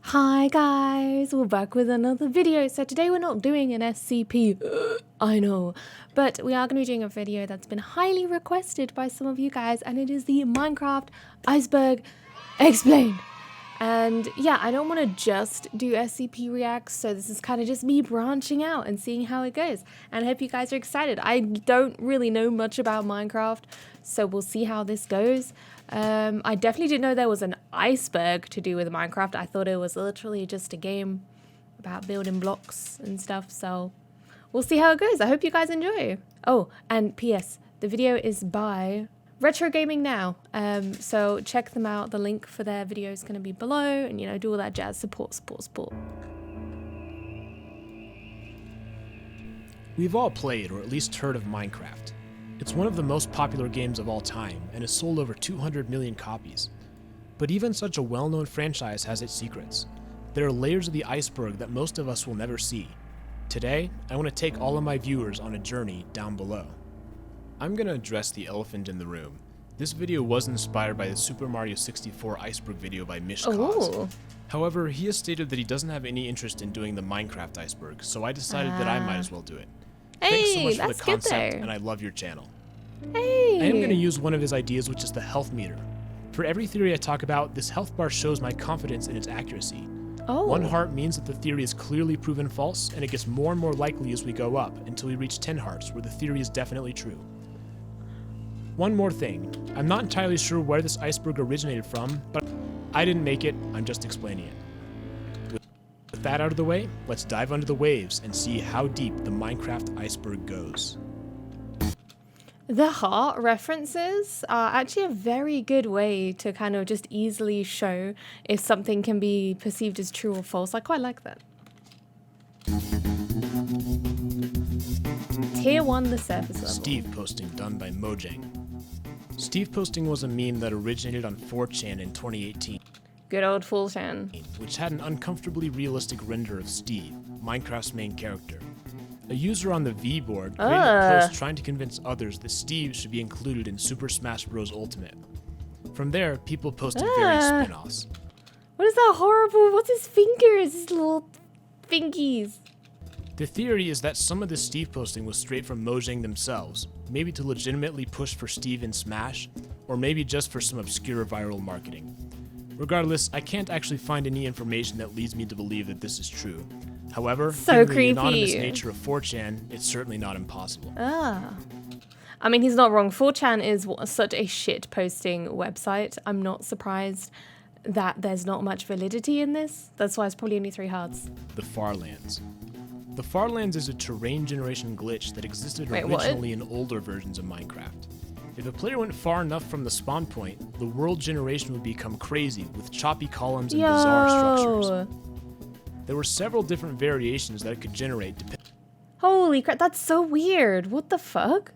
Hi guys, we're back with another video. So today we're not doing an SCP, I know, but we are going to be doing a video that's been highly requested by some of you guys, and it is the Minecraft Iceberg Explained. And yeah, I don't want to just do SCP reacts, so this is kind of just me branching out and seeing how it goes. And I hope you guys are excited. I don't really know much about Minecraft, so we'll see how this goes. I definitely didn't know there was an iceberg to do with Minecraft. I thought it was literally just a game about building blocks and stuff, so we'll see how it goes. I hope you guys enjoy. Oh, and P.S. the video is by Retro Gaming Now, so check them out. The link for their video is going to be below, and you know, do all that jazz. Support. We've all played or at least heard of Minecraft. It's one of the most popular games of all time and has sold over 200 million copies. But even such a well-known franchise has its secrets. There are layers of the iceberg that most of us will never see. Today, I want to take all of my viewers on a journey down below. I'm going to address the elephant in the room. This video was inspired by the Super Mario 64 Iceberg video by Mishcause. However, he has stated that he doesn't have any interest in doing the Minecraft iceberg, so I decided that I might as well do it. Thanks so much for the concept, and I love your channel. I am going to use one of his ideas, which is the health meter. For every theory I talk about, this health bar shows my confidence in its accuracy. One heart means that the theory is clearly proven false, and it gets more and more likely as we go up, until we reach 10 hearts, where the theory is definitely true. One more thing, I'm not entirely sure where this iceberg originated from, but I didn't make it, I'm just explaining it. With that out of the way, let's dive under the waves and see how deep the Minecraft iceberg goes. The heart references are actually a very good way to kind of just easily show if something can be perceived as true or false. I quite like that. Tier 1, the surface level. Steve posting done by Mojang. Steve posting was a meme that originated on 4chan in 2018. Good old 4chan. Which had an uncomfortably realistic render of Steve, Minecraft's main character. A user on the V board created a post trying to convince others that Steve should be included in Super Smash Bros. Ultimate. From there, people posted various spin-offs. What is that horrible? What's his fingers? His little fingies. The theory is that some of the Steve posting was straight from Mojang themselves, maybe to legitimately push for Steve in Smash, or maybe just for some obscure viral marketing. Regardless, I can't actually find any information that leads me to believe that this is true. However, given the anonymous nature of 4chan, it's certainly not impossible. I mean, he's not wrong. 4chan is such a shit posting website. I'm not surprised that there's not much validity in this. That's why it's probably only 3 hearts. The Farlands. The Farlands is a terrain generation glitch that existed originally in older versions of Minecraft. If a player went far enough from the spawn point, the world generation would become crazy with choppy columns and bizarre structures. There were several different variations that it could generate. Holy crap, that's so weird. What the fuck?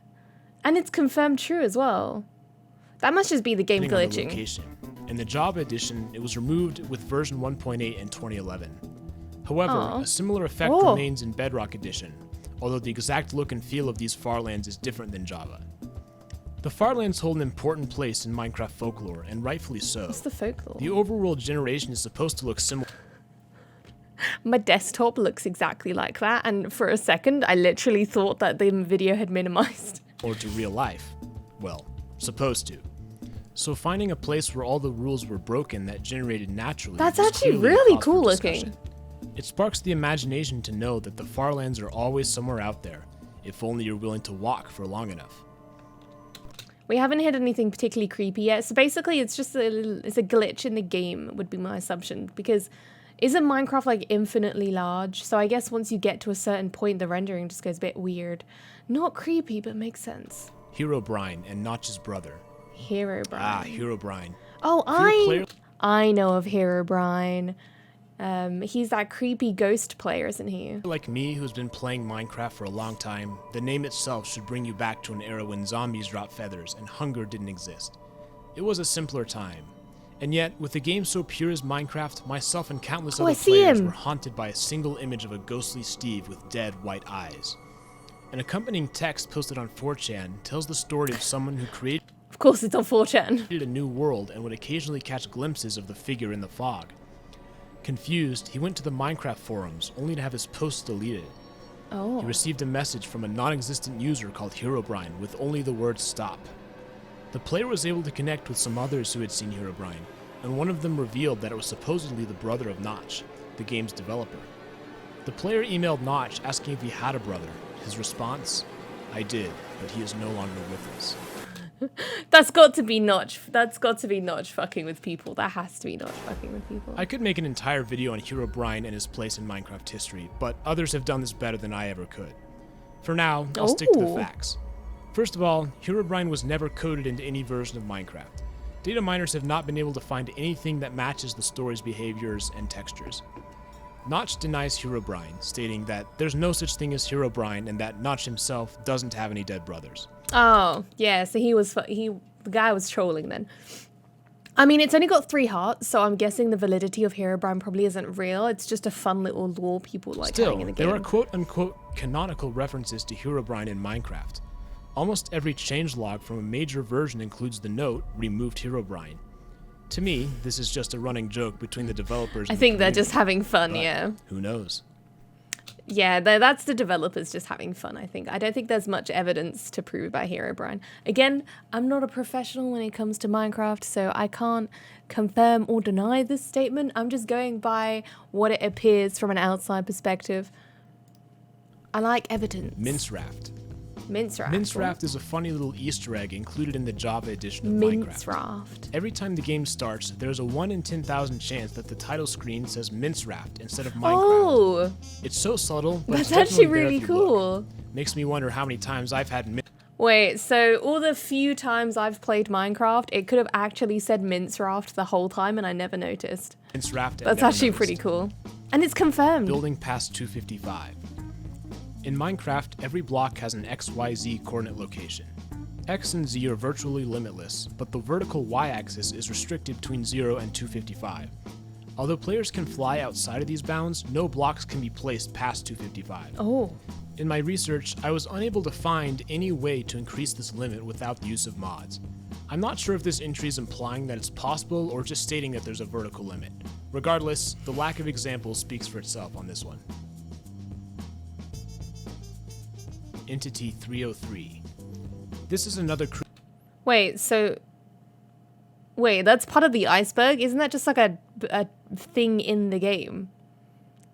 And it's confirmed true as well. That must just be the game glitching. In the Java edition, it was removed with version 1.8 in 2011. However, a similar effect remains in Bedrock edition, although the exact look and feel of these Farlands is different than Java. The Farlands hold an important place in Minecraft folklore, and rightfully so. What's the folklore? The overworld generation is supposed to look similar. My desktop looks exactly like that, and for a second, I literally thought that the video had minimized. Or to real life. Well, supposed to. So finding a place where all the rules were broken that generated naturally. That's actually really cool looking. It sparks the imagination to know that the Farlands are always somewhere out there, if only you're willing to walk for long enough. We haven't hit anything particularly creepy yet, so basically it's just it's a glitch in the game, would be my assumption, because isn't Minecraft like infinitely large? So I guess once you get to a certain point, the rendering just goes a bit weird. Not creepy, but makes sense. Herobrine and Notch's brother. Herobrine. Ah, Herobrine. Oh, I know of Herobrine. He's that creepy ghost player, isn't he? Like me, who's been playing Minecraft for a long time, the name itself should bring you back to an era when zombies dropped feathers and hunger didn't exist. It was a simpler time. And yet, with a game so pure as Minecraft, myself and countless other players were haunted by a single image of a ghostly Steve with dead white eyes. An accompanying text posted on 4chan tells the story of someone who created Of course it's on 4chan. a new world and would occasionally catch glimpses of the figure in the fog. Confused, he went to the Minecraft forums, only to have his posts deleted. Oh. He received a message from a non-existent user called Herobrine with only the word stop. The player was able to connect with some others who had seen Herobrine, and one of them revealed that it was supposedly the brother of Notch, the game's developer. The player emailed Notch asking if he had a brother. His response? I did, but he is no longer with us. That's got to be Notch. That's got to be Notch fucking with people. That has to be Notch fucking with people. I could make an entire video on Herobrine and his place in Minecraft history, but others have done this better than I ever could. For now, I'll stick to the facts. First of all, Herobrine was never coded into any version of Minecraft. Data miners have not been able to find anything that matches the story's behaviors and textures. Notch denies Herobrine, stating that there's no such thing as Herobrine and that Notch himself doesn't have any dead brothers. Oh, yeah, so the guy was trolling then. I mean, it's only got 3 hearts, so I'm guessing the validity of Herobrine probably isn't real. It's just a fun little lore people like having in the game. There are quote-unquote canonical references to Herobrine in Minecraft. Almost every changelog from a major version includes the note, removed Herobrine. To me, this is just a running joke between the developers and I think they're just having fun, yeah. Who knows? Yeah, that's the developers just having fun, I think. I don't think there's much evidence to prove about Herobrine. Again, I'm not a professional when it comes to Minecraft, so I can't confirm or deny this statement. I'm just going by what it appears from an outside perspective. I like evidence. Minceraft. Minceraft. Minceraft is a funny little Easter egg included in the Java edition of Minecraft. Minceraft. Every time the game starts, there's a 1 in 10,000 chance that the title screen says Minceraft instead of Minecraft. Oh! It's so subtle, but That's it's actually definitely there really if you cool. look. Makes me wonder how many times I've had Wait, so all the few times I've played Minecraft, it could have actually said Minceraft the whole time and I never noticed. Minceraft. That's actually pretty cool. And it's confirmed. Building past 255. In Minecraft, every block has an XYZ coordinate location. X and Z are virtually limitless, but the vertical Y-axis is restricted between 0 and 255. Although players can fly outside of these bounds, no blocks can be placed past 255. Oh. In my research, I was unable to find any way to increase this limit without the use of mods. I'm not sure if this entry is implying that it's possible or just stating that there's a vertical limit. Regardless, the lack of examples speaks for itself on this one. Entity 303. This is another Wait, that's part of the Iceberg? Isn't that just like a thing in the game?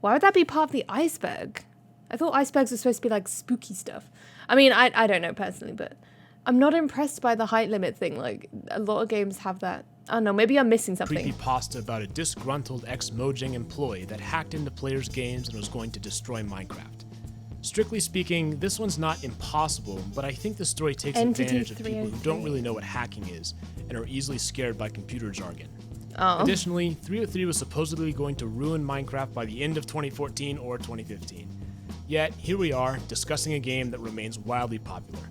Why would that be part of the Iceberg? I thought icebergs were supposed to be like spooky stuff. I mean, I don't know personally, but I'm not impressed by the height limit thing. Like, a lot of games have that. I don't know, maybe I'm missing something. creepypasta about a disgruntled ex-Mojang employee that hacked into players' games and was going to destroy Minecraft. Strictly speaking, this one's not impossible, but I think the story takes advantage of people who don't really know what hacking is and are easily scared by computer jargon. Oh. Additionally, 303 was supposedly going to ruin Minecraft by the end of 2014 or 2015. Yet, here we are, discussing a game that remains wildly popular.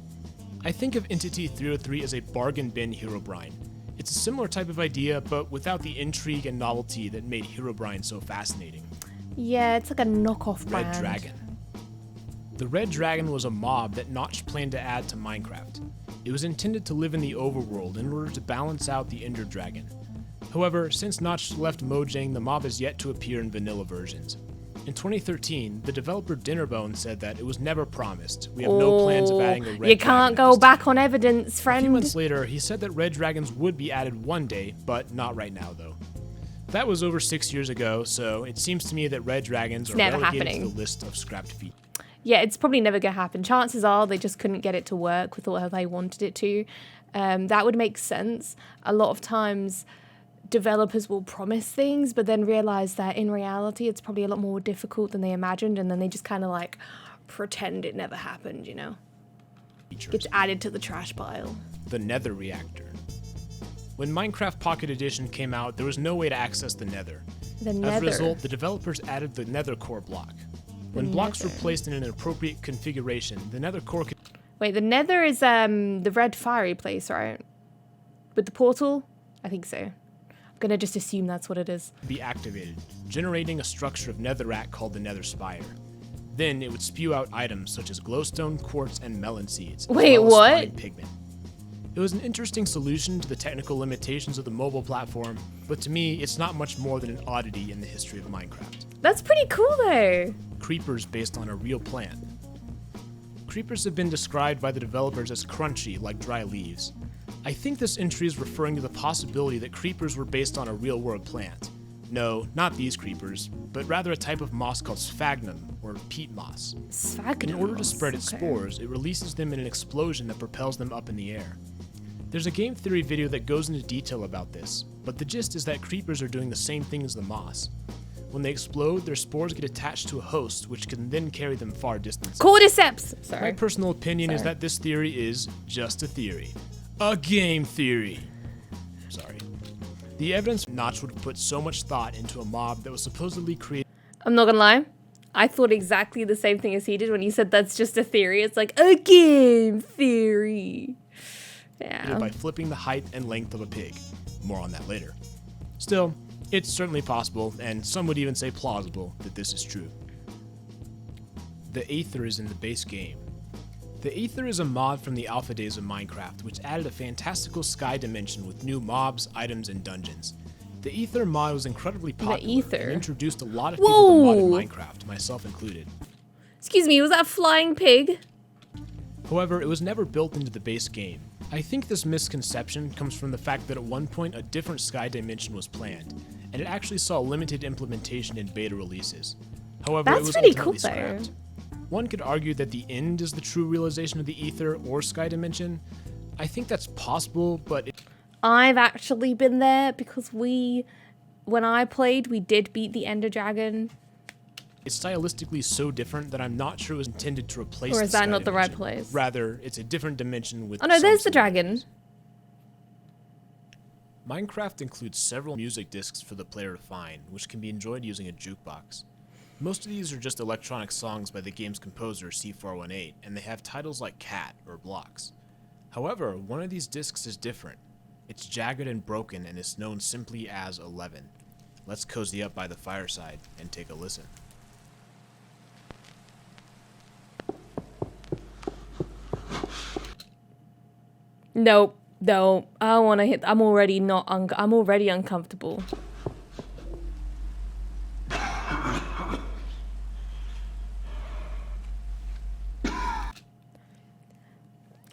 I think of Entity 303 as a bargain bin Herobrine. It's a similar type of idea, but without the intrigue and novelty that made Herobrine so fascinating. Yeah, it's like a knockoff brand. Red Dragon. The Red Dragon was a mob that Notch planned to add to Minecraft. It was intended to live in the overworld in order to balance out the Ender Dragon. However, since Notch left Mojang, the mob has yet to appear in vanilla versions. In 2013, the developer Dinnerbone said that it was never promised. We have no plans of adding a Red Dragon. You can't go back on evidence, friend. A few months later, he said that Red Dragons would be added one day, but not right now, though. That was over 6 years ago, so it seems to me that Red Dragons are relegated to the list of scrapped features. Yeah, it's probably never going to happen. Chances are they just couldn't get it to work with how they wanted it to. That would make sense. A lot of times developers will promise things, but then realize that in reality it's probably a lot more difficult than they imagined, and then they just kind of like pretend it never happened, you know? Gets added to the trash pile. The Nether Reactor. When Minecraft Pocket Edition came out, there was no way to access the Nether. As a result, the developers added the Nether Core block. When blocks were placed in an appropriate configuration, the Nether Core could... Wait, the Nether is the red fiery place, right? With the portal? I think so. I'm gonna just assume that's what it is. ...be activated, generating a structure of netherrack called the Nether Spire. Then it would spew out items such as glowstone, quartz, and melon seeds. Wait, what? Pigment. It was an interesting solution to the technical limitations of the mobile platform, but to me, it's not much more than an oddity in the history of Minecraft. That's pretty cool though. Creepers based on a real plant. Creepers have been described by the developers as crunchy, like dry leaves. I think this entry is referring to the possibility that creepers were based on a real-world plant. No, not these creepers, but rather a type of moss called sphagnum, or peat moss. Sphagnum. In order to spread its Okay. spores, it releases them in an explosion that propels them up in the air. There's a game theory video that goes into detail about this, but the gist is that creepers are doing the same thing as the moss. When they explode, their spores get attached to a host, which can then carry them far distances. Cordyceps! My Sorry. personal opinion is Sorry. that this theory is just a theory. A game theory. Sorry. The evidence Notch would have put so much thought into a mob that was supposedly created I'm not gonna lie. I thought exactly the same thing as he did when he said that's just a theory. It's like, a game theory. Yeah. by flipping the height and length of a pig. More on that later. Still, it's certainly possible, and some would even say plausible, that this is true. The Aether is in the base game. The Aether is a mod from the alpha days of Minecraft, which added a fantastical sky dimension with new mobs, items, and dungeons. The Aether mod was incredibly popular Aether? and introduced a lot of people to mod in Whoa! Minecraft, myself included. Excuse me, was that a flying pig? However, it was never built into the base game. I think this misconception comes from the fact that at one point a different sky dimension was planned, and it actually saw limited implementation in beta releases. However, That's it was pretty ultimately cool, though. scrapped. One could argue that the end is the true realization of the Aether or sky dimension. I think that's possible, but I've actually been there because when I played, we did beat the Ender Dragon. it's stylistically so different that I'm not sure it was intended to replace Or the is that sky not the right dimension. place? Rather, it's a different dimension with Oh no, some there's the dragon. similarities. Minecraft includes several music discs for the player to find, which can be enjoyed using a jukebox. Most of these are just electronic songs by the game's composer C418, and they have titles like Cat or Blocks. However, one of these discs is different. It's jagged and broken and is known simply as 11. Let's cozy up by the fireside and take a listen. Nope, no. I don't want to hit. I'm already not. I'm already uncomfortable.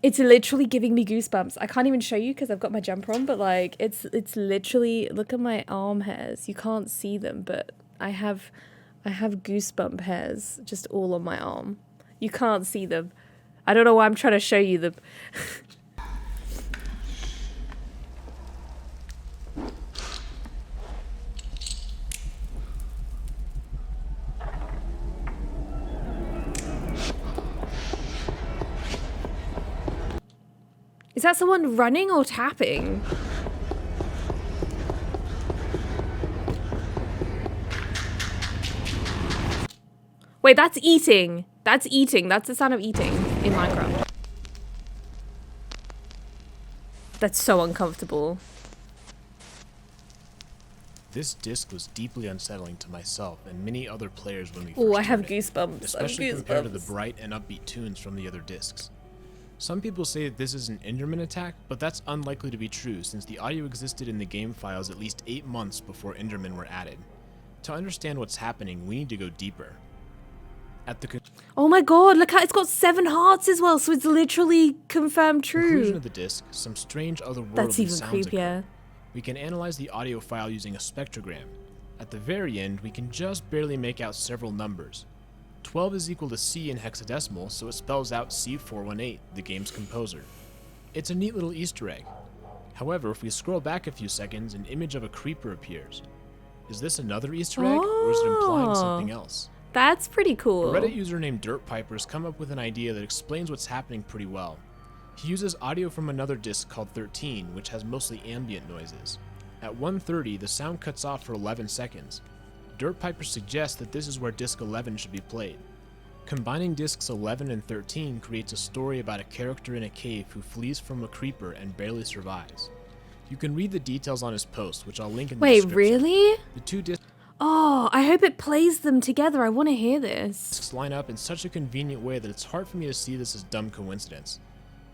It's literally giving me goosebumps. I can't even show you because I've got my jumper on, but like it's literally, look at my arm hairs. You can't see them, but I have goosebump hairs just all on my arm. You can't see them. I don't know why I'm trying to show you them. Is that someone running or tapping? Wait, that's eating. That's eating. That's the sound of eating in Minecraft. That's so uncomfortable. This disc was deeply unsettling to myself and many other players when we first Oh, I have heard it, goosebumps. especially compared to the bright and upbeat tunes from the other discs. Some people say that this is an Enderman attack, but that's unlikely to be true since the audio existed in the game files at least 8 months before Endermen were added. To understand what's happening, we need to go deeper. At the Oh my god, look how it's got 7 hearts as well, so it's literally confirmed conclusion true. of the disc, some strange otherworldly That's even sounds occur. creepier. We can analyze the audio file using a spectrogram. At the very end, we can just barely make out several numbers. 12 is equal to C in hexadecimal, so it spells out C418, the game's composer. It's a neat little Easter egg. However, if we scroll back a few seconds, an image of a creeper appears. Is this another Easter egg, or is it implying Oh. something else? That's pretty cool. A Reddit user named DirtPiper has come up with an idea that explains what's happening pretty well. He uses audio from another disc called 13, which has mostly ambient noises. At 1:30, the sound cuts off for 11 seconds. DirtPiper suggests that this is where disc 11 should be played. Combining discs 11 and 13 creates a story about a character in a cave who flees from a creeper and barely survives. You can read the details on his post, which I'll link in the Wait, description. really? The two discs Oh, I hope it plays them together. I want to hear this. line up in such a convenient way that it's hard for me to see this as dumb coincidence.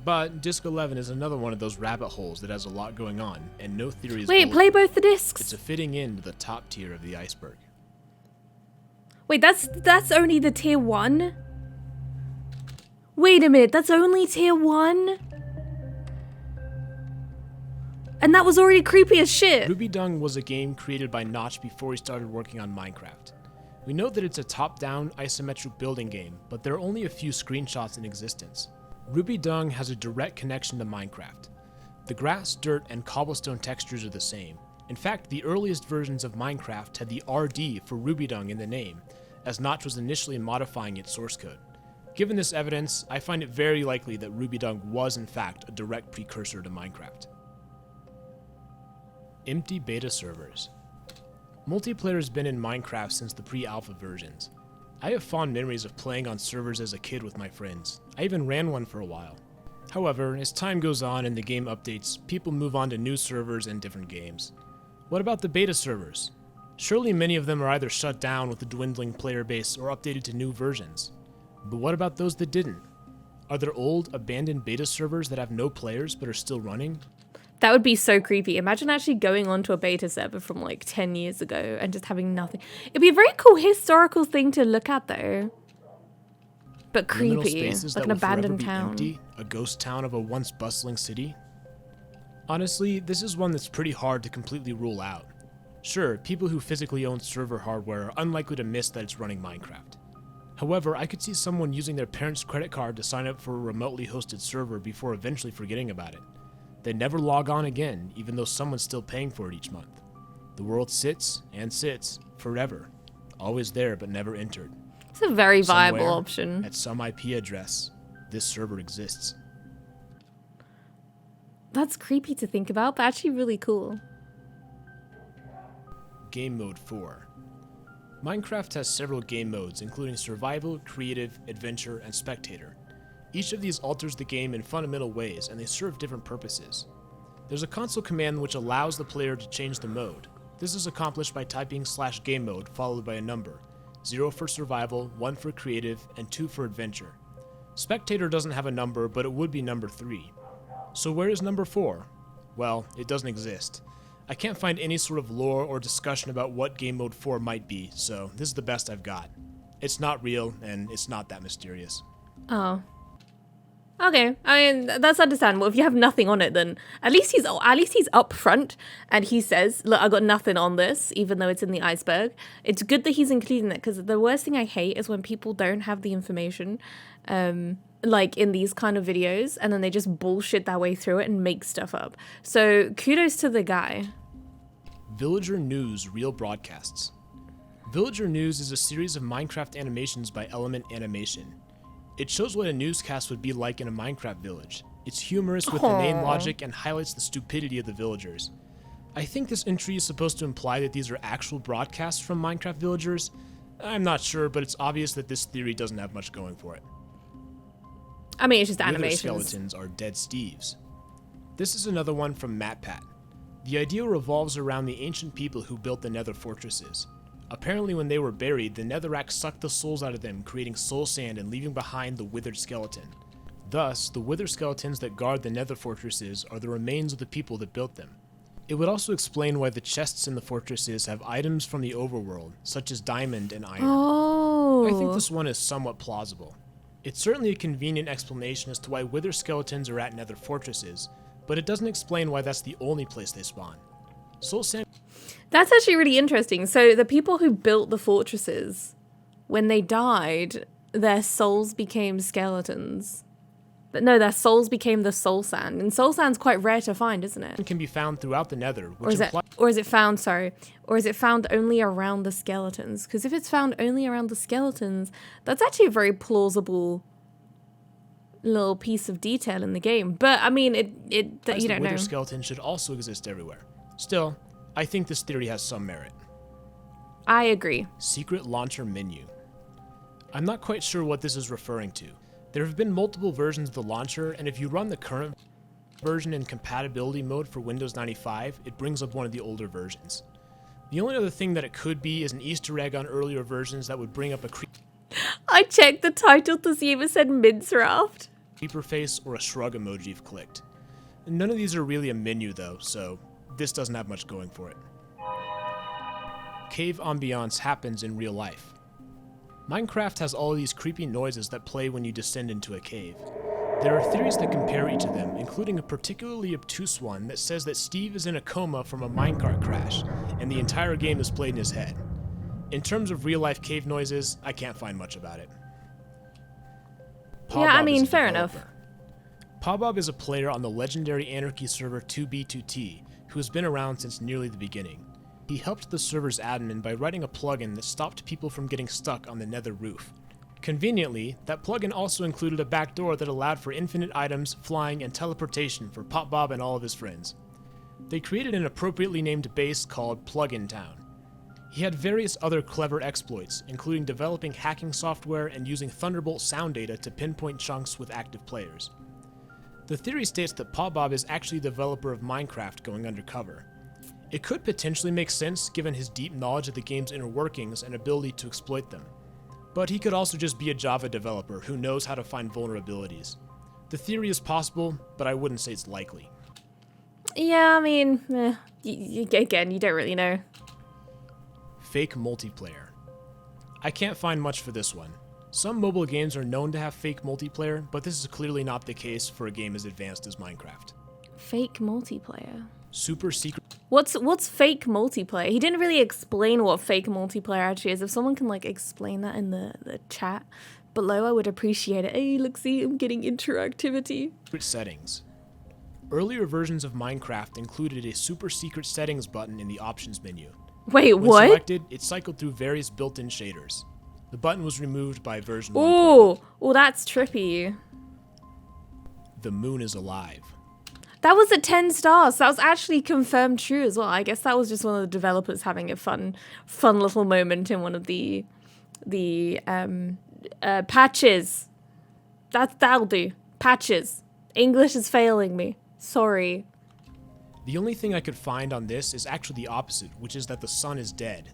But Disc 11 is another one of those rabbit holes that has a lot going on, and no theory is Wait, play both the discs. It's a fitting end to the top tier of the iceberg. Wait, that's only the tier 1? Wait a minute, that's only tier 1? And that was already creepy as shit. Ruby Dung was a game created by Notch before he started working on Minecraft. We know that it's a top-down isometric building game, but there are only a few screenshots in existence. Ruby Dung has a direct connection to Minecraft. The grass, dirt, and cobblestone textures are the same. In fact, the earliest versions of Minecraft had the RD for Ruby Dung in the name, as Notch was initially modifying its source code. Given this evidence, I find it very likely that Ruby Dung was in fact a direct precursor to Minecraft. Empty beta servers. Multiplayer has been in Minecraft since the pre-alpha versions. I have fond memories of playing on servers as a kid with my friends. I even ran one for a while. However, as time goes on and the game updates, people move on to new servers and different games. What about the beta servers? Surely many of them are either shut down with the dwindling player base or updated to new versions. But what about those that didn't? Are there old, abandoned beta servers that have no players but are still running? That would be so creepy. Imagine actually going onto a beta server from like 10 years ago and just having nothing. It'd be a very cool historical thing to look at though. But creepy, like an abandoned town. Empty, a ghost town of a once bustling city. Honestly, this is one that's pretty hard to completely rule out. Sure, people who physically own server hardware are unlikely to miss that it's running Minecraft. However, I could see someone using their parents' credit card to sign up for a remotely hosted server before eventually forgetting about it. They never log on again, even though someone's still paying for it each month. The world sits and sits forever, always there but never entered. It's a very viable Somewhere, option. At some IP address, this server exists. That's creepy to think about, but actually really cool. Game Mode 4. Minecraft has several game modes, including Survival, Creative, Adventure, and Spectator. Each of these alters the game in fundamental ways, and they serve different purposes. There's a console command which allows the player to change the mode. This is accomplished by typing /game mode followed by a number, 0 for Survival, 1 for Creative, and 2 for Adventure. Spectator doesn't have a number, but it would be number 3. So where is number 4? Well, it doesn't exist. I can't find any sort of lore or discussion about what Game Mode 4 might be, so this is the best I've got. It's not real, and it's not that mysterious. Oh. Okay, I mean, that's understandable. If you have nothing on it, then at least he's upfront and he says, look, I got nothing on this, even though it's in the iceberg. It's good that he's including that, because the worst thing I hate is when people don't have the information, like in these kind of videos, and then they just bullshit their way through it and make stuff up. So kudos to the guy. Villager News Real Broadcasts. Villager News is a series of Minecraft animations by Element Animation. It shows what a newscast would be like in a Minecraft village. It's humorous with inane logic and highlights the stupidity of the villagers. I think this entry is supposed to imply that these are actual broadcasts from Minecraft villagers. I'm not sure, but it's obvious that this theory doesn't have much going for it. I mean, it's just Wither animations. skeletons are dead Steves. This is another one from MatPat. The idea revolves around the ancient people who built the Nether fortresses. Apparently when they were buried, the Netherrack sucked the souls out of them, creating soul sand and leaving behind the withered skeleton. Thus, the wither skeletons that guard the Nether fortresses are the remains of the people that built them. It would also explain why the chests in the fortresses have items from the overworld, such as diamond and iron. Oh. I think this one is somewhat plausible. It's certainly a convenient explanation as to why wither skeletons are at Nether fortresses, but it doesn't explain why that's the only place they spawn. Soul sand. That's actually really interesting. So the people who built the fortresses, when they died, their souls became skeletons. But no, their souls became the soul sand. And soul sand's quite rare to find, isn't it? Can be found throughout the Nether, Or is it found only around the skeletons? Because if it's found only around the skeletons, that's actually a very plausible little piece of detail in the game. But I mean, you don't know. The wither skeleton should also exist everywhere. Still, I think this theory has some merit. I agree. Secret launcher menu. I'm not quite sure what this is referring to. There have been multiple versions of the launcher, and if you run the current version in compatibility mode for Windows 95, it brings up one of the older versions. The only other thing that it could be is an Easter egg on earlier versions that would bring up a I checked the title to see if it said Mince Raft. creeper face, or a shrug emoji if clicked. None of these are really a menu though, so this doesn't have much going for it. Cave ambiance happens in real life. Minecraft has all of these creepy noises that play when you descend into a cave. There are theories that compare each of them, including a particularly obtuse one that says that Steve is in a coma from a minecart crash, and the entire game is played in his head. In terms of real-life cave noises, I can't find much about it. Yeah, I Pawbob mean, is a fair developer. enough. Pawbob is a player on the legendary Anarchy server 2B2T, who has been around since nearly the beginning. He helped the server's admin by writing a plugin that stopped people from getting stuck on the nether roof. Conveniently, that plugin also included a backdoor that allowed for infinite items, flying, and teleportation for Pawbob and all of his friends. They created an appropriately named base called Plugin Town. He had various other clever exploits, including developing hacking software and using Thunderbolt sound data to pinpoint chunks with active players. The theory states that Pawbob is actually the developer of Minecraft going undercover. It could potentially make sense given his deep knowledge of the game's inner workings and ability to exploit them. But he could also just be a Java developer who knows how to find vulnerabilities. The theory is possible, but I wouldn't say it's likely. Yeah, I mean, again, you don't really know. Fake multiplayer. I can't find much for this one. Some mobile games are known to have fake multiplayer, but this is clearly not the case for a game as advanced as Minecraft. Fake multiplayer. Super secret. What's fake multiplayer? He didn't really explain what fake multiplayer actually is. If someone can like explain that in the chat below, I would appreciate it. Hey, look, see, I'm getting interactivity. Settings. Earlier versions of Minecraft included a super secret settings button in the options menu. Wait, When what? selected, it cycled through various built-in shaders. The button was removed by version 1. Oh, that's trippy. The moon is alive. That was a 10 stars. That was actually confirmed true as well. I guess that was just one of the developers having a fun little moment in one of the patches. That'll do. Patches. English is failing me. Sorry. The only thing I could find on this is actually the opposite, which is that the sun is dead.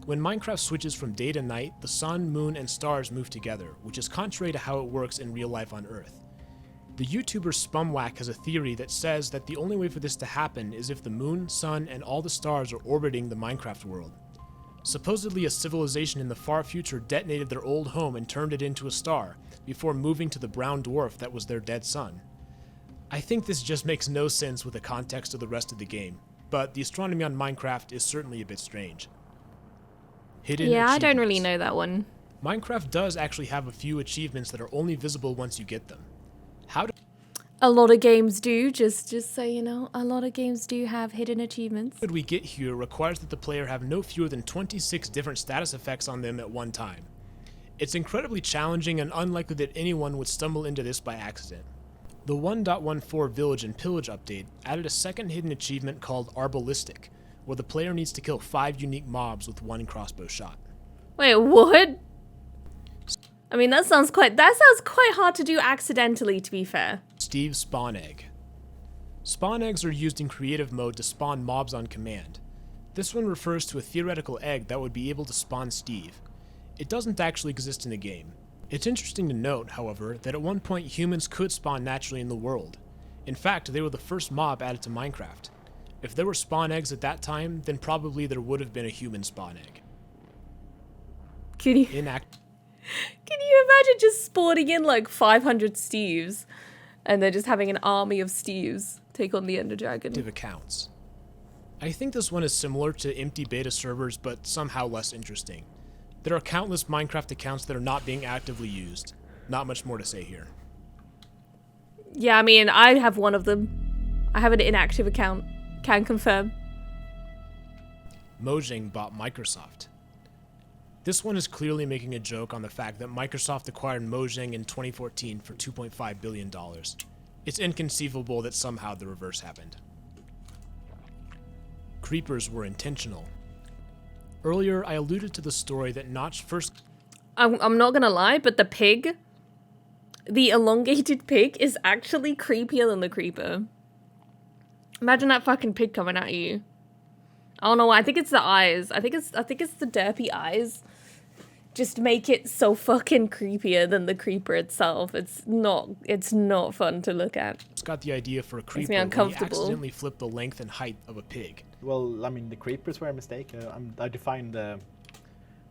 When Minecraft switches from day to night, the sun, moon, and stars move together, which is contrary to how it works in real life on Earth. The YouTuber Spumwack has a theory that says that the only way for this to happen is if the moon, sun, and all the stars are orbiting the Minecraft world. Supposedly a civilization in the far future detonated their old home and turned it into a star, before moving to the brown dwarf that was their dead sun. I think this just makes no sense with the context of the rest of the game, but the astronomy on Minecraft is certainly a bit strange. Hidden Yeah, I don't really achievements. know that one. Minecraft does actually have a few achievements that are only visible once you get them. How A lot of games do, just so you know, a lot of games do have hidden achievements. did we get here requires that the player have no fewer than 26 different status effects on them at one time. It's incredibly challenging and unlikely that anyone would stumble into this by accident. The 1.14 Village and Pillage update added a second hidden achievement called Arbalistic, where the player needs to kill 5 unique mobs with 1 crossbow shot. Wait, what? I mean, that sounds quite hard to do accidentally, to be fair. Steve's Spawn Egg. Spawn eggs are used in creative mode to spawn mobs on command. This one refers to a theoretical egg that would be able to spawn Steve. It doesn't actually exist in the game. It's interesting to note, however, that at one point humans could spawn naturally in the world. In fact, they were the first mob added to Minecraft. If there were spawn eggs at that time, then probably there would have been a human spawn egg. Can you imagine just spawning in like 500 Steves and then just having an army of Steves take on the Ender Dragon? Active accounts. I think this one is similar to empty beta servers, but somehow less interesting. There are countless Minecraft accounts that are not being actively used. Not much more to say here. Yeah, I mean, I have one of them. I have an inactive account. Can confirm. Mojang bought Microsoft. This one is clearly making a joke on the fact that Microsoft acquired Mojang in 2014 for $2.5 billion. It's inconceivable that somehow the reverse happened. Creepers were intentional. Earlier, I alluded to the story that Notch first... I'm not gonna lie, but the pig, the elongated pig, is actually creepier than the creeper. Imagine that fucking pig coming at you. I don't know why. I think it's the eyes. I think it's the derpy eyes. just make it so fucking creepier than the creeper itself. It's not fun to look at. It's got the idea for a Makes creeper me when you uncomfortable. accidentally flip the length and height of a pig. Well, I mean, the creepers were a mistake. I defined and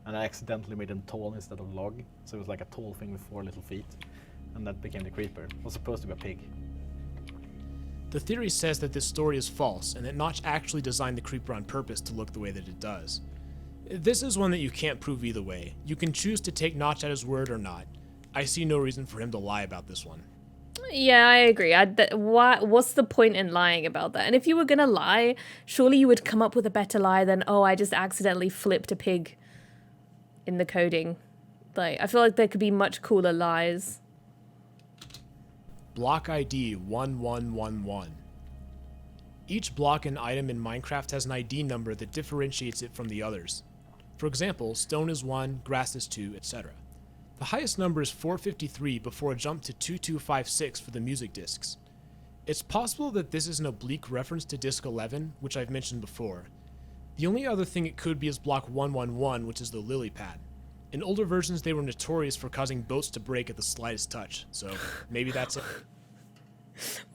I accidentally made them tall instead of log, so it was like a tall thing with 4 little feet, and that became the creeper. It was supposed to be a pig. The theory says that this story is false and that Notch actually designed the creeper on purpose to look the way that it does. This is one that you can't prove either way. You can choose to take Notch at his word or not. I see no reason for him to lie about this one. Yeah, I agree. What's the point in lying about that? And if you were gonna lie, surely you would come up with a better lie than, oh, I just accidentally flipped a pig in the coding. Like, I feel like there could be much cooler lies. Block ID 1111. Each block and item in Minecraft has an ID number that differentiates it from the others. For example, stone is 1, grass is 2, etc. The highest number is 453 before a jump to 2256 for the music discs. It's possible that this is an oblique reference to disc 11, which I've mentioned before. The only other thing it could be is block 111, which is the lily pad. In older versions, they were notorious for causing boats to break at the slightest touch, so maybe that's it.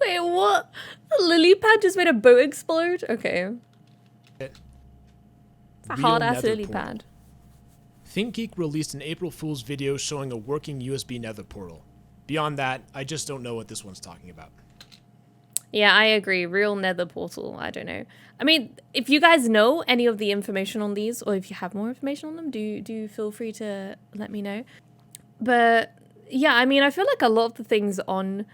Wait, what? A lily pad just made a boat explode? Okay. It's a Real hard-ass nether lily portal. pad. ThinkGeek released an April Fool's video showing a working USB nether portal. Beyond that, I just don't know what this one's talking about. Yeah, I agree. Real nether portal. I don't know. I mean, if you guys know any of the information on these, or if you have more information on them, do feel free to let me know. But yeah, I mean, I feel like a lot of the things on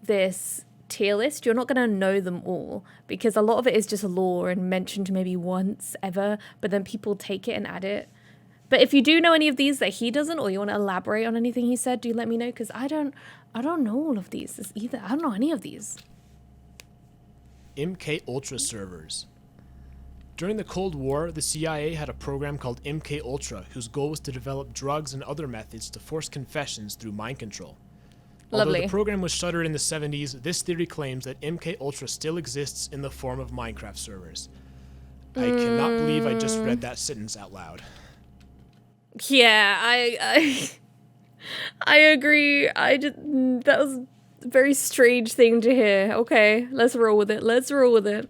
this tier list, you're not going to know them all, because a lot of it is just lore and mentioned maybe once ever, but then people take it and add it. But if you do know any of these that he doesn't, or you want to elaborate on anything he said, do let me know, because I don't know all of these either. I don't know any of these. MK Ultra servers. During the Cold War, the CIA had a program called MK Ultra, whose goal was to develop drugs and other methods to force confessions through mind control. Although Lovely. the program was shuttered in the 70s, this theory claims that MK Ultra still exists in the form of Minecraft servers. I cannot believe I just read that sentence out loud. Yeah, I agree. That was a very strange thing to hear. Okay, let's roll with it. Let's roll with it.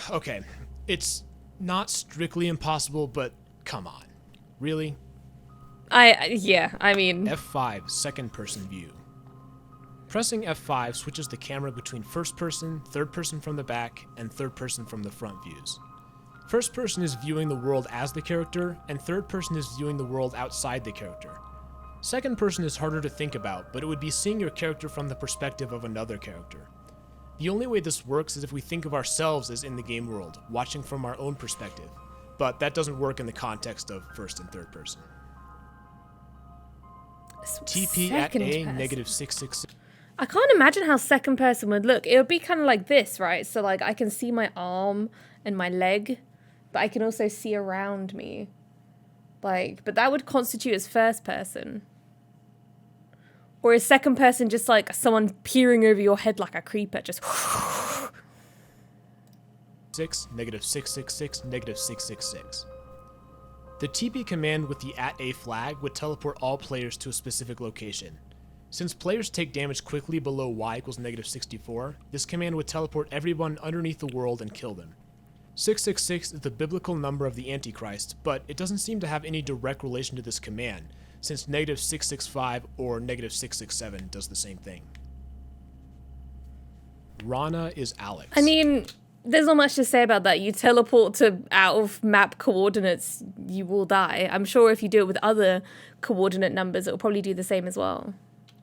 Okay, it's not strictly impossible, but come on. Really? Yeah, I mean, F5, second person view. Pressing F5 switches the camera between first person, third person from the back, and third person from the front views. First person is viewing the world as the character, and third person is viewing the world outside the character. Second person is harder to think about, but it would be seeing your character from the perspective of another character. The only way this works is if we think of ourselves as in the game world, watching from our own perspective, but that doesn't work in the context of first and third person. TP at second A, person. negative 666. I can't imagine how second person would look. It would be kind of like this, right? So like I can see my arm and my leg, but I can also see around me. Like, but that would constitute as first person. Or is second person just like someone peering over your head like a creeper, just 6, negative 666, negative 666. The TP command with the @A flag would teleport all players to a specific location. Since players take damage quickly below y equals negative 64, this command would teleport everyone underneath the world and kill them. 666 is the biblical number of the Antichrist, but it doesn't seem to have any direct relation to this command, since negative 665 or negative 667 does the same thing. Rana is Alex. I mean, there's not much to say about that. You teleport to out of map coordinates, you will die. I'm sure if you do it with other coordinate numbers, it'll probably do the same as well.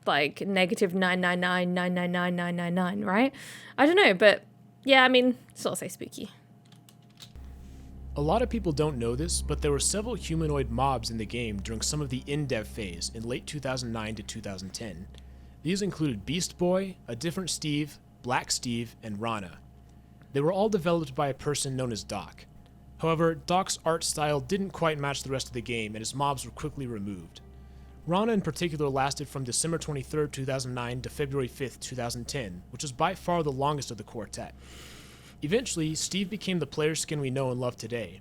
Like negative 999,999,999, right? I don't know, but yeah, I mean, it's not so spooky. A lot of people don't know this, but there were several humanoid mobs in the game during some of the in-dev phase in late 2009 to 2010. These included Beast Boy, A Different Steve, Black Steve, and Rana. They were all developed by a person known as Doc. However, Doc's art style didn't quite match the rest of the game, and his mobs were quickly removed. Rana in particular lasted from December 23, 2009 to February 5, 2010, which is by far the longest of the quartet. Eventually, Steve became the player skin we know and love today.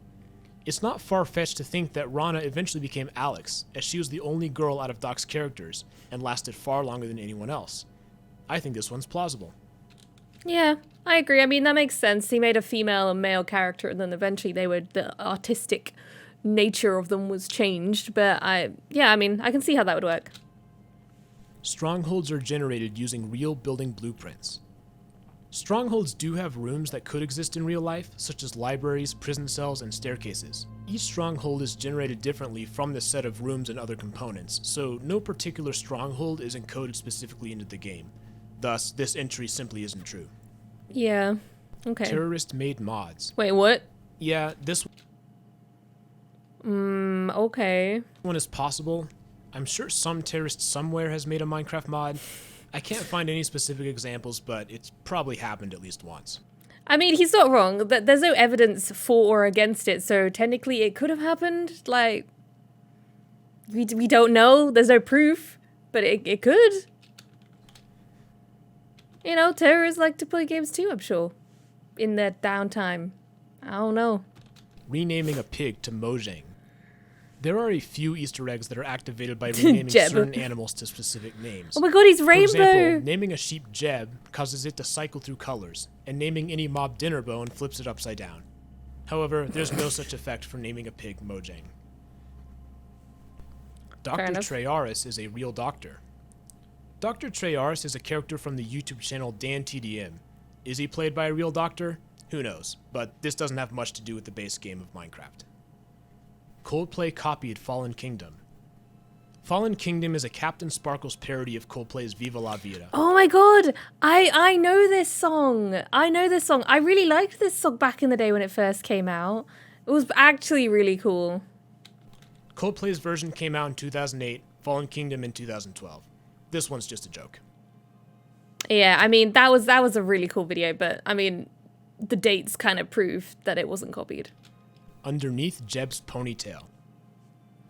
It's not far-fetched to think that Rana eventually became Alex, as she was the only girl out of Doc's characters, and lasted far longer than anyone else. I think this one's plausible. Yeah, I agree. I mean, that makes sense. He made a female and male character, and then eventually the artistic nature of them was changed. But I mean, I can see how that would work. Strongholds are generated using real building blueprints. Strongholds do have rooms that could exist in real life, such as libraries, prison cells, and staircases. Each stronghold is generated differently from the set of rooms and other components, so no particular stronghold is encoded specifically into the game. Thus, this entry simply isn't true. Yeah, okay. Terrorist-made mods. Wait, what? Yeah, this Okay. one is possible. I'm sure some terrorist somewhere has made a Minecraft mod. I can't find any specific examples, but it's probably happened at least once. I mean, he's not wrong. There's no evidence for or against it, so technically it could have happened. Like, we don't know. There's no proof, but it could. You know, terrorists like to play games too, I'm sure, in their downtime. I don't know. Renaming a pig to Mojang. There are a few Easter eggs that are activated by renaming Jeb. certain animals to specific names. Oh my god, he's For rainbow! example, naming a sheep Jeb causes it to cycle through colors, and naming any mob Dinnerbone flips it upside down. However, there's no such effect for naming a pig Mojang. Dr. enough. Treyaris is a real doctor. Dr. Treyaris is a character from the YouTube channel DanTDM. Is he played by a real doctor? Who knows, but this doesn't have much to do with the base game of Minecraft. Coldplay copied Fallen Kingdom. Fallen Kingdom is a Captain Sparkles parody of Coldplay's Viva La Vida. Oh my god, I know this song. I know this song. I really liked this song back in the day when it first came out. It was actually really cool. Coldplay's version came out in 2008, Fallen Kingdom in 2012. This one's just a joke. Yeah, I mean, that was a really cool video, but I mean, the dates kind of prove that it wasn't copied. Underneath Jeb's ponytail.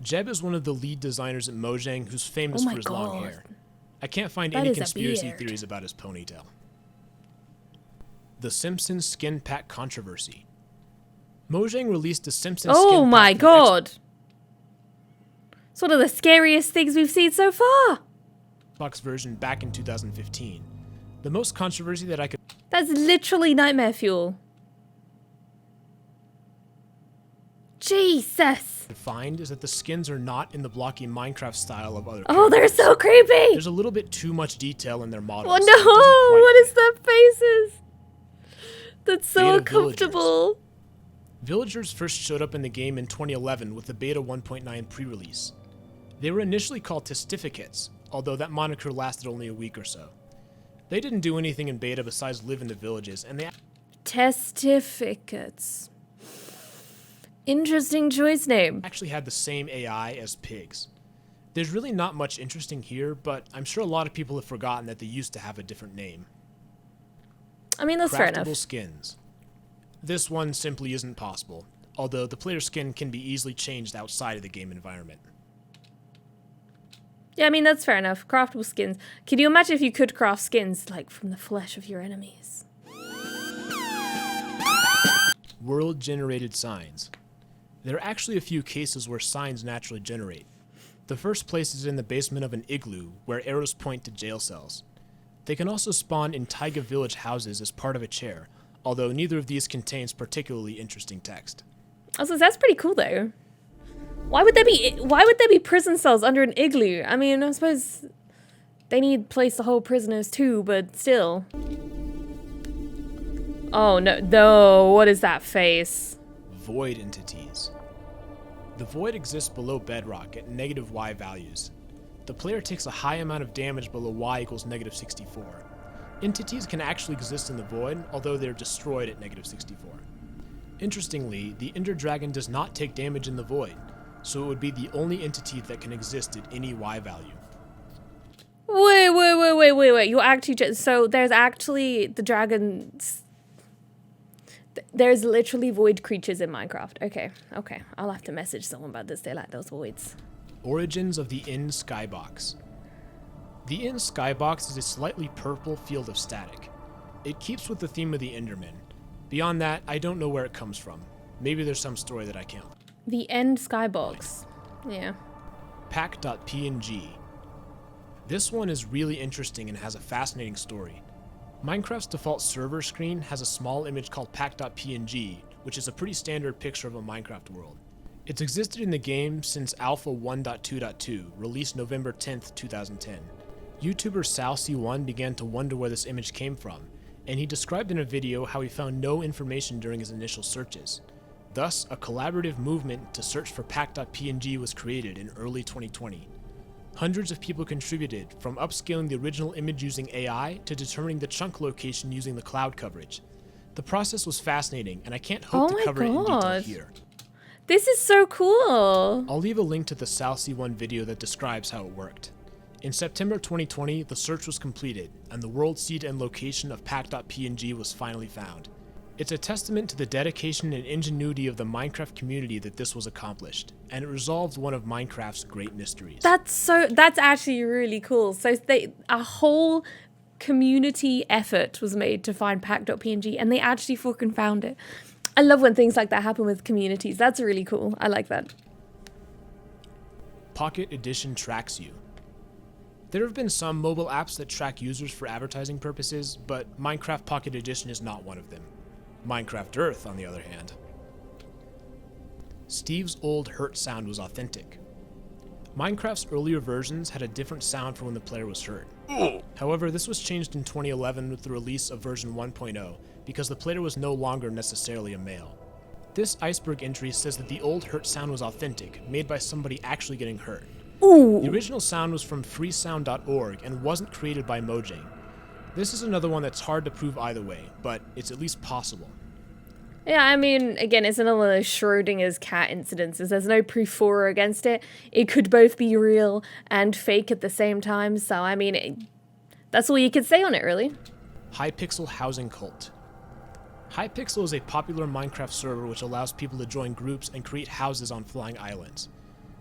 Jeb is one of the lead designers at Mojang who's famous Oh for my his long God. hair. I can't find That any is a conspiracy beard. theories about his ponytail. The Simpsons skin pack controversy. Mojang released a Simpsons skin Oh pack my for the god. It's one of the scariest things we've seen so far. Xbox version back in 2015. The most controversy that I could That's literally nightmare fuel. Jesus. find is that the skins are not in the blocky Minecraft style of other Oh, they're characters. so creepy. There's a little bit too much detail in their models. Oh so it doesn't no, quite what is fit. that faces? That's so Beta uncomfortable. Villagers first showed up in the game in 2011 with the Beta 1.9 pre-release. They were initially called Testificates, although that moniker lasted only a week or so. They didn't do anything in beta besides live in the villages, and they Testificates. Interesting choice name. actually had the same AI as pigs. There's really not much interesting here, but I'm sure a lot of people have forgotten that they used to have a different name. I mean, that's fair Craftable enough. skins. This one simply isn't possible, although the player skin can be easily changed outside of the game environment. Yeah, I mean, that's fair enough. Craftable skins. Can you imagine if you could craft skins, like, from the flesh of your enemies? World-generated signs. There are actually a few cases where signs naturally generate. The first place is in the basement of an igloo, where arrows point to jail cells. They can also spawn in Taiga village houses as part of a chair, although neither of these contains particularly interesting text. Also, that's pretty cool, though. Why would there be prison cells under an igloo? I mean, I suppose they need place to hold prisoners too, but still. Oh no, what is that face? Void entities. The void exists below bedrock at negative Y values. The player takes a high amount of damage below Y equals negative 64. Entities can actually exist in the void, although they're destroyed at negative 64. Interestingly, the Ender Dragon does not take damage in the void, so it would be the only entity that can exist at any Y value. Wait. You're actually just, so there's actually the dragons. There's literally void creatures in Minecraft. Okay. I'll have to message someone about this. They like those voids. Origins of the Inn Skybox. The Inn Skybox is a slightly purple field of static. It keeps with the theme of the Enderman. Beyond that, I don't know where it comes from. Maybe there's some story that I can't. The end skybox. Yeah. Pack.png. This one is really interesting and has a fascinating story. Minecraft's default server screen has a small image called pack.png, which is a pretty standard picture of a Minecraft world. It's existed in the game since Alpha 1.2.2, released November 10th, 2010. YouTuber SalC1 began to wonder where this image came from, and he described in a video how he found no information during his initial searches. Thus, a collaborative movement to search for pack.png was created in early 2020. Hundreds of people contributed, from upscaling the original image using AI to determining the chunk location using the cloud coverage. The process was fascinating, and I can't hope to cover it in detail here. This is so cool. I'll leave a link to the SalC1 video that describes how it worked. In September 2020, the search was completed, and the world seed and location of pack.png was finally found. It's a testament to the dedication and ingenuity of the Minecraft community that this was accomplished, and it resolved one of Minecraft's great mysteries. That's actually really cool. So a whole community effort was made to find pack.png, and they actually fucking found it. I love when things like that happen with communities. That's really cool. I like that. Pocket Edition tracks you. There have been some mobile apps that track users for advertising purposes, but Minecraft Pocket Edition is not one of them. Minecraft Earth, on the other hand. Steve's old hurt sound was authentic. Minecraft's earlier versions had a different sound for when the player was hurt. However, this was changed in 2011 with the release of version 1.0 because the player was no longer necessarily a male. This Iceberg entry says that the old hurt sound was authentic, made by somebody actually getting hurt. Ooh. The original sound was from freesound.org and wasn't created by Mojang. This is another one that's hard to prove either way, but it's at least possible. Yeah, I mean, again, it's another one of those Schrodinger's cat incidences. There's no proof for or against it. It could both be real and fake at the same time, so I mean, that's all you could say on it, really. Hypixel Housing Cult. Hypixel is a popular Minecraft server which allows people to join groups and create houses on flying islands.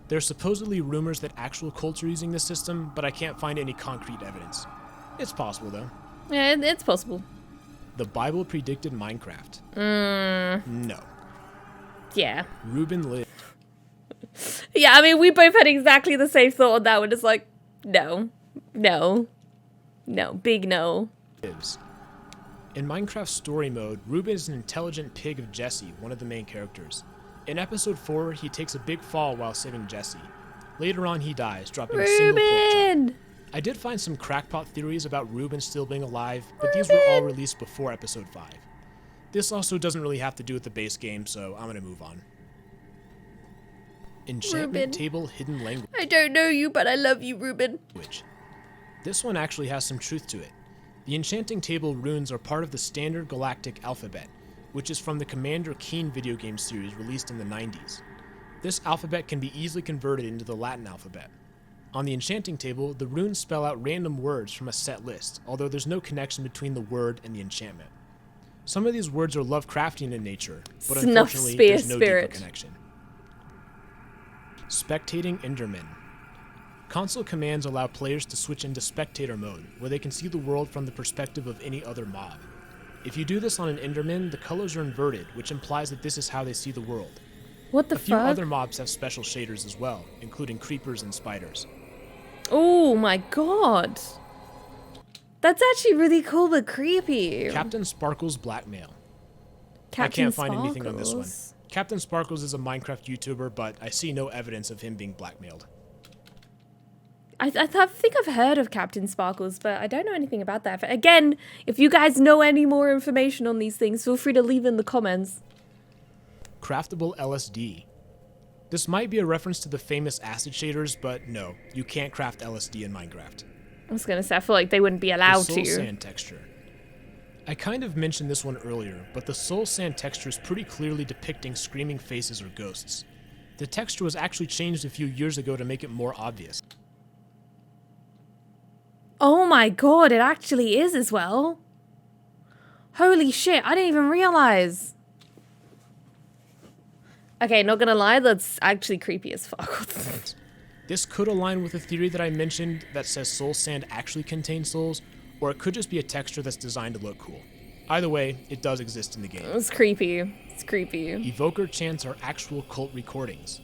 There are supposedly rumors that actual cults are using this system, but I can't find any concrete evidence. It's possible, though. Yeah, it's possible. The Bible predicted Minecraft. No. Yeah. Ruben lived. Yeah, I mean, we both had exactly the same thought on that one. It's like, no, big no. Lives. In Minecraft story mode, Ruben is an intelligent pig of Jesse, one of the main characters. In episode 4, he takes a big fall while saving Jesse. Later on, he dies, dropping a single pork chop. I did find some crackpot theories about Ruben still being alive, but these were all released before episode 5. This also doesn't really have to do with the base game, so I'm gonna move on. Enchantment Ruben. Table Hidden Language. I don't know you, but I love you, Ruben. This one actually has some truth to it. The enchanting table runes are part of the standard galactic alphabet, which is from the Commander Keen video game series released in the 90s. This alphabet can be easily converted into the Latin alphabet. On the enchanting table, the runes spell out random words from a set list, although there's no connection between the word and the enchantment. Some of these words are Lovecraftian in nature, but unfortunately there's no deeper connection. Spectating Endermen. Console commands allow players to switch into spectator mode, where they can see the world from the perspective of any other mob. If you do this on an Enderman, the colors are inverted, which implies that this is how they see the world. What the fuck? A few other mobs have special shaders as well, including creepers and spiders. Oh my god. That's actually really cool but creepy. Captain Sparkle's blackmail. I can't find anything on this one. Captain Sparkles is a Minecraft YouTuber, but I see no evidence of him being blackmailed. I think I've heard of Captain Sparkles, but I don't know anything about that. Again, if you guys know any more information on these things, feel free to leave in the comments. Craftable LSD. This might be a reference to the famous acid shaders, but no, you can't craft LSD in Minecraft. I was gonna say, I feel like they wouldn't be allowed the soul to. Sand texture. I kind of mentioned this one earlier, but the soul sand texture is pretty clearly depicting screaming faces or ghosts. The texture was actually changed a few years ago to make it more obvious. Oh my god, it actually is as well. Holy shit, I didn't even realize. Okay, not gonna lie, that's actually creepy as fuck. This could align with the theory that I mentioned that says soul sand actually contains souls, or it could just be a texture that's designed to look cool. Either way, it does exist in the game. It's creepy. It's creepy. Evoker chants are actual cult recordings.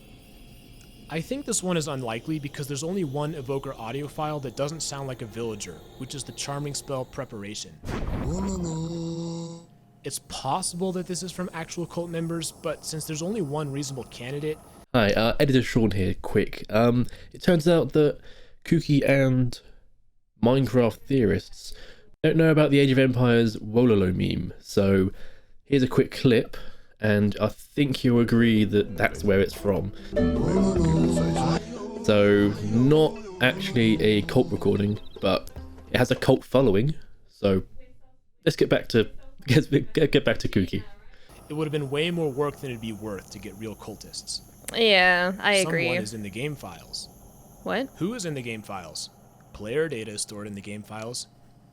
I think this one is unlikely because there's only one Evoker audio file that doesn't sound like a villager, which is the charming spell Preparation. It's possible that this is from actual cult members, but since there's only one reasonable candidate... Hi, Editor Sean here, quick. It turns out that Kooky and Minecraft theorists don't know about the Age of Empires Wololo meme, so here's a quick clip, and I think you'll agree that that's where it's from. So, not actually a cult recording, but it has a cult following, so let's get back to Kooky. It would have been way more work than it'd be worth to get real cultists. Yeah, I agree. Someone is in the game files. What? Who is in the game files? Player data is stored in the game files.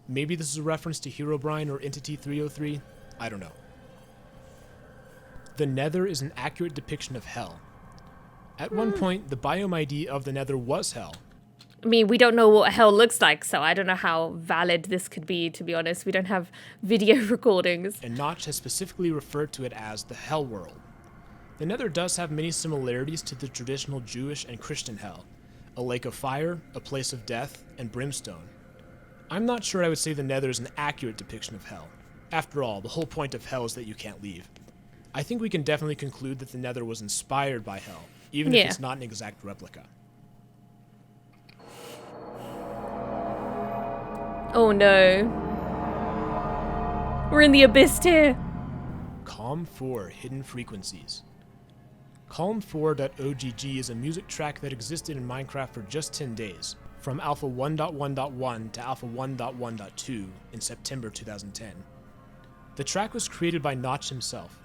Maybe this is a reference to Herobrine or Entity 303? I don't know. The Nether is an accurate depiction of Hell. At one point, the biome ID of the Nether was Hell. I mean, we don't know what hell looks like, so I don't know how valid this could be, to be honest. We don't have video recordings. And Notch has specifically referred to it as the Hell World. The Nether does have many similarities to the traditional Jewish and Christian Hell. A lake of fire, a place of death, and brimstone. I'm not sure I would say the Nether is an accurate depiction of Hell. After all, the whole point of Hell is that you can't leave. I think we can definitely conclude that the Nether was inspired by Hell, even if it's not an exact replica. Oh no. We're in the abyss here. Calm 4 Hidden Frequencies. Calm4.ogg is a music track that existed in Minecraft for just 10 days, from Alpha 1.1.1 to Alpha 1.1.2 in September 2010. The track was created by Notch himself.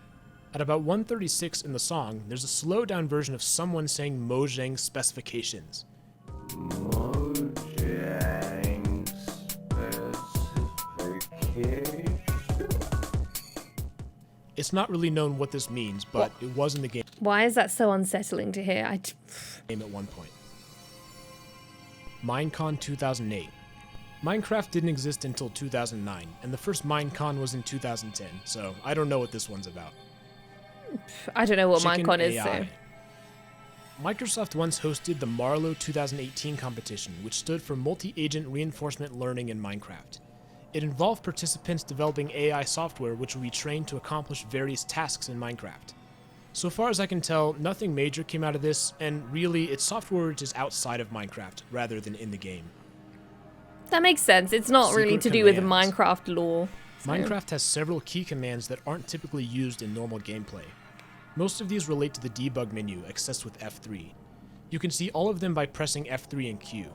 At about 1:36 in the song, there's a slowed down version of someone saying Mojang specifications. It's not really known what this means, but it was in the game. Why is that so unsettling to hear? Game at one point. Minecon 2008. Minecraft didn't exist until 2009, and the first Minecon was in 2010, so I don't know what this one's about. I don't know what Chicken Minecon is, AI. so... Microsoft once hosted the Marlow 2018 competition, which stood for Multi-Agent Reinforcement Learning in Minecraft. It involved participants developing AI software which would be trained to accomplish various tasks in Minecraft. So far as I can tell, nothing major came out of this, and really, it's software which is outside of Minecraft, rather than in the game. That makes sense. It's not really Secret to do with the commands. Minecraft lore. So. Minecraft has several key commands that aren't typically used in normal gameplay. Most of these relate to the debug menu, accessed with F3. You can see all of them by pressing F3 and Q.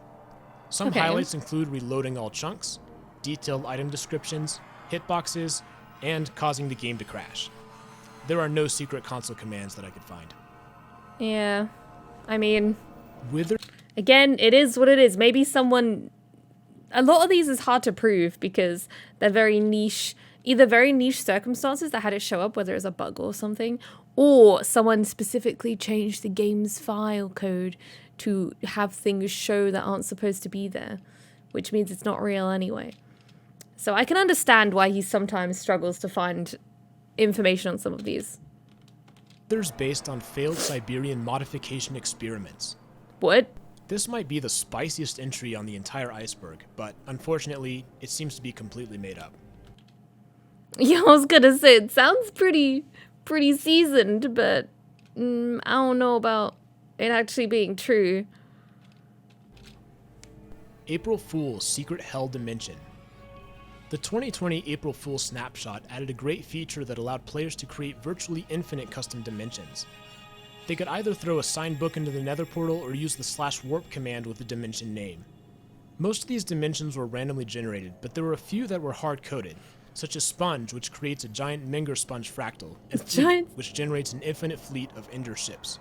Some highlights include reloading all chunks, detailed item descriptions, hitboxes, and causing the game to crash. There are no secret console commands that I could find. Yeah. I mean... Wither... Again, it is what it is. Maybe someone... A lot of these is hard to prove because they're very niche... Either very niche circumstances that had it show up, whether it's a bug or something, or someone specifically changed the game's file code to have things show that aren't supposed to be there, which means it's not real anyway. So I can understand why he sometimes struggles to find information on some of these. Wither's based on failed Siberian modification experiments. What? This might be the spiciest entry on the entire Iceberg, but unfortunately, it seems to be completely made up. Yeah, I was gonna say, it sounds pretty seasoned, but I don't know about it actually being true. April Fool's Secret Hell Dimension. The 2020 April Fool's snapshot added a great feature that allowed players to create virtually infinite custom dimensions. They could either throw a signed book into the Nether portal or use the /warp command with the dimension name. Most of these dimensions were randomly generated, but there were a few that were hard-coded, such as Sponge, which creates a giant Menger sponge fractal, and Fleet, which generates an infinite fleet of Ender ships.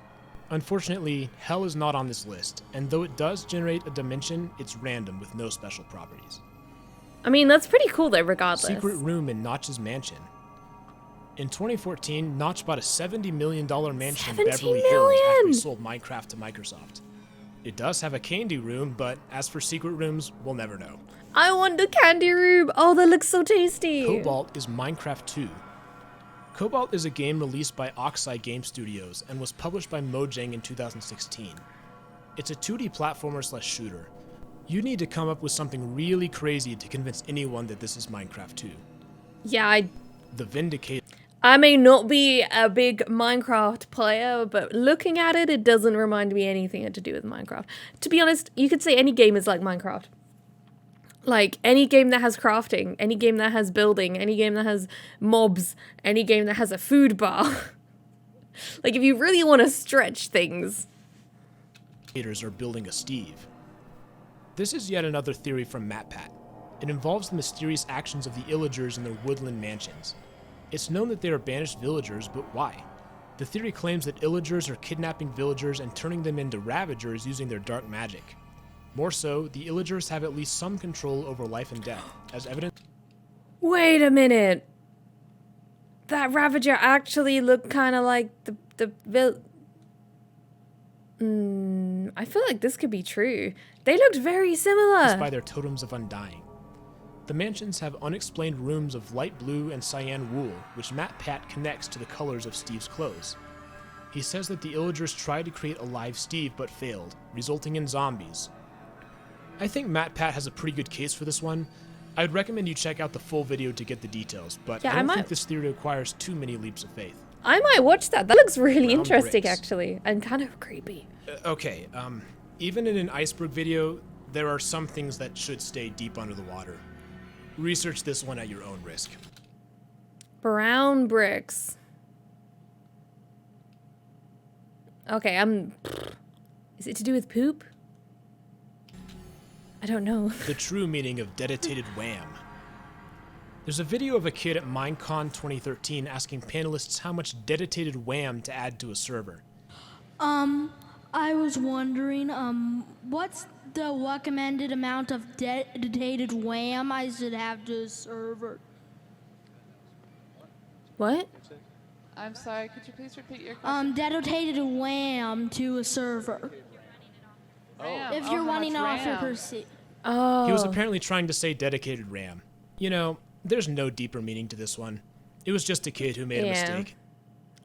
Unfortunately, Hell is not on this list, and though it does generate a dimension, it's random with no special properties. I mean, that's pretty cool though, regardless. Secret room in Notch's mansion. In 2014, Notch bought a $70 million mansion in Beverly Hills after he sold Minecraft to Microsoft. It does have a candy room, but as for secret rooms, we'll never know. I want the candy room! Oh, that looks so tasty! Cobalt is Minecraft 2. Cobalt is a game released by Oxeye Game Studios and was published by Mojang in 2016. It's a 2D platformer/shooter. You need to come up with something really crazy to convince anyone that this is Minecraft 2. Yeah, The Vindicator. I may not be a big Minecraft player, but looking at it, it doesn't remind me anything to do with Minecraft. To be honest, you could say any game is like Minecraft. Like, any game that has crafting, any game that has building, any game that has mobs, any game that has a food bar. Like, if you really want to stretch things. Are building a Steve. This is yet another theory from MatPat. It involves the mysterious actions of the Illagers in their woodland mansions. It's known that they are banished villagers, but why? The theory claims that Illagers are kidnapping villagers and turning them into Ravagers using their dark magic. More so, the Illagers have at least some control over life and death, as evident. Wait a minute. That Ravager actually looked kind of like I feel like this could be true. They looked very similar. By their totems of undying. The mansions have unexplained rooms of light blue and cyan wool, which MatPat connects to the colors of Steve's clothes. He says that the Illagers tried to create a live Steve but failed, resulting in zombies. I think MatPat has a pretty good case for this one. I'd recommend you check out the full video to get the details, but Yeah, I don't think this theory requires too many leaps of faith. I might watch that. That looks really Brown interesting, bricks. actually, and kind of creepy. Okay, even in an Iceberg video, there are some things that should stay deep under the water. Research this one at your own risk. Brown bricks. Okay, is it to do with poop? I don't know. The true meaning of dedicated wham. There's a video of a kid at Minecon 2013 asking panelists how much dedicated wham to add to a server. I was wondering, what's the recommended amount of dedicated wham I should have to a server? What? I'm sorry, could you please repeat your question? Dedicated wham to a server. RAM. If Oh, you're how wanting to much offer RAM? proceed. Oh. He was apparently trying to say dedicated RAM. You know, there's no deeper meaning to this one. It was just a kid who made a mistake.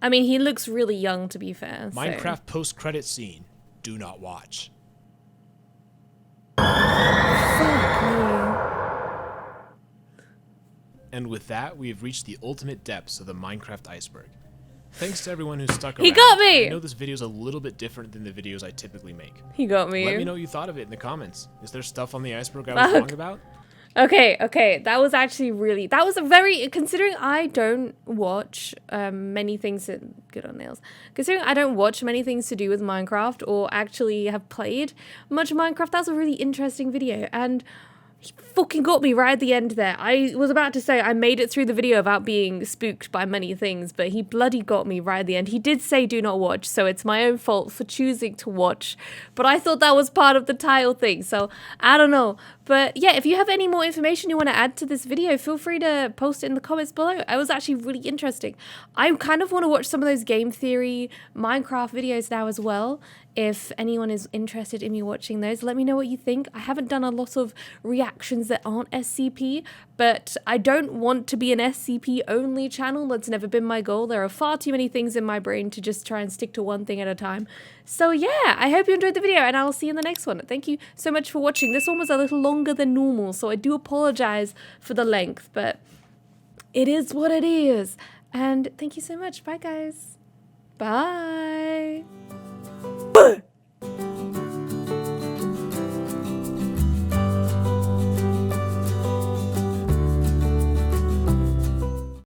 I mean, he looks really young, to be fair. so- Minecraft post-credit scene. Do not watch. And with that, we have reached the ultimate depths of the Minecraft iceberg. Thanks to everyone who stuck around. He got me! I know this video is a little bit different than the videos I typically make. He got me. Let me know what you thought of it in the comments. Is there stuff on the iceberg I was wrong about? Okay, that was actually that was a very, considering I don't watch many things good on nails. Considering I don't watch many things to do with Minecraft or actually have played much Minecraft, that's a really interesting video, and he fucking got me right at the end there. I was about to say I made it through the video without being spooked by many things, but he bloody got me right at the end. He did say do not watch, so it's my own fault for choosing to watch. But I thought that was part of the title thing, so I don't know. But yeah, if you have any more information you want to add to this video, feel free to post it in the comments below. It was actually really interesting. I kind of want to watch some of those game theory Minecraft videos now as well. If anyone is interested in me watching those, let me know what you think. I haven't done a lot of reactions that aren't SCP, but I don't want to be an SCP only channel. That's never been my goal. There are far too many things in my brain to just try and stick to one thing at a time. So yeah, I hope you enjoyed the video and I will see you in the next one. Thank you so much for watching. This one was a little longer than normal, so I do apologize for the length, but it is what it is. And thank you so much. Bye guys. Bye.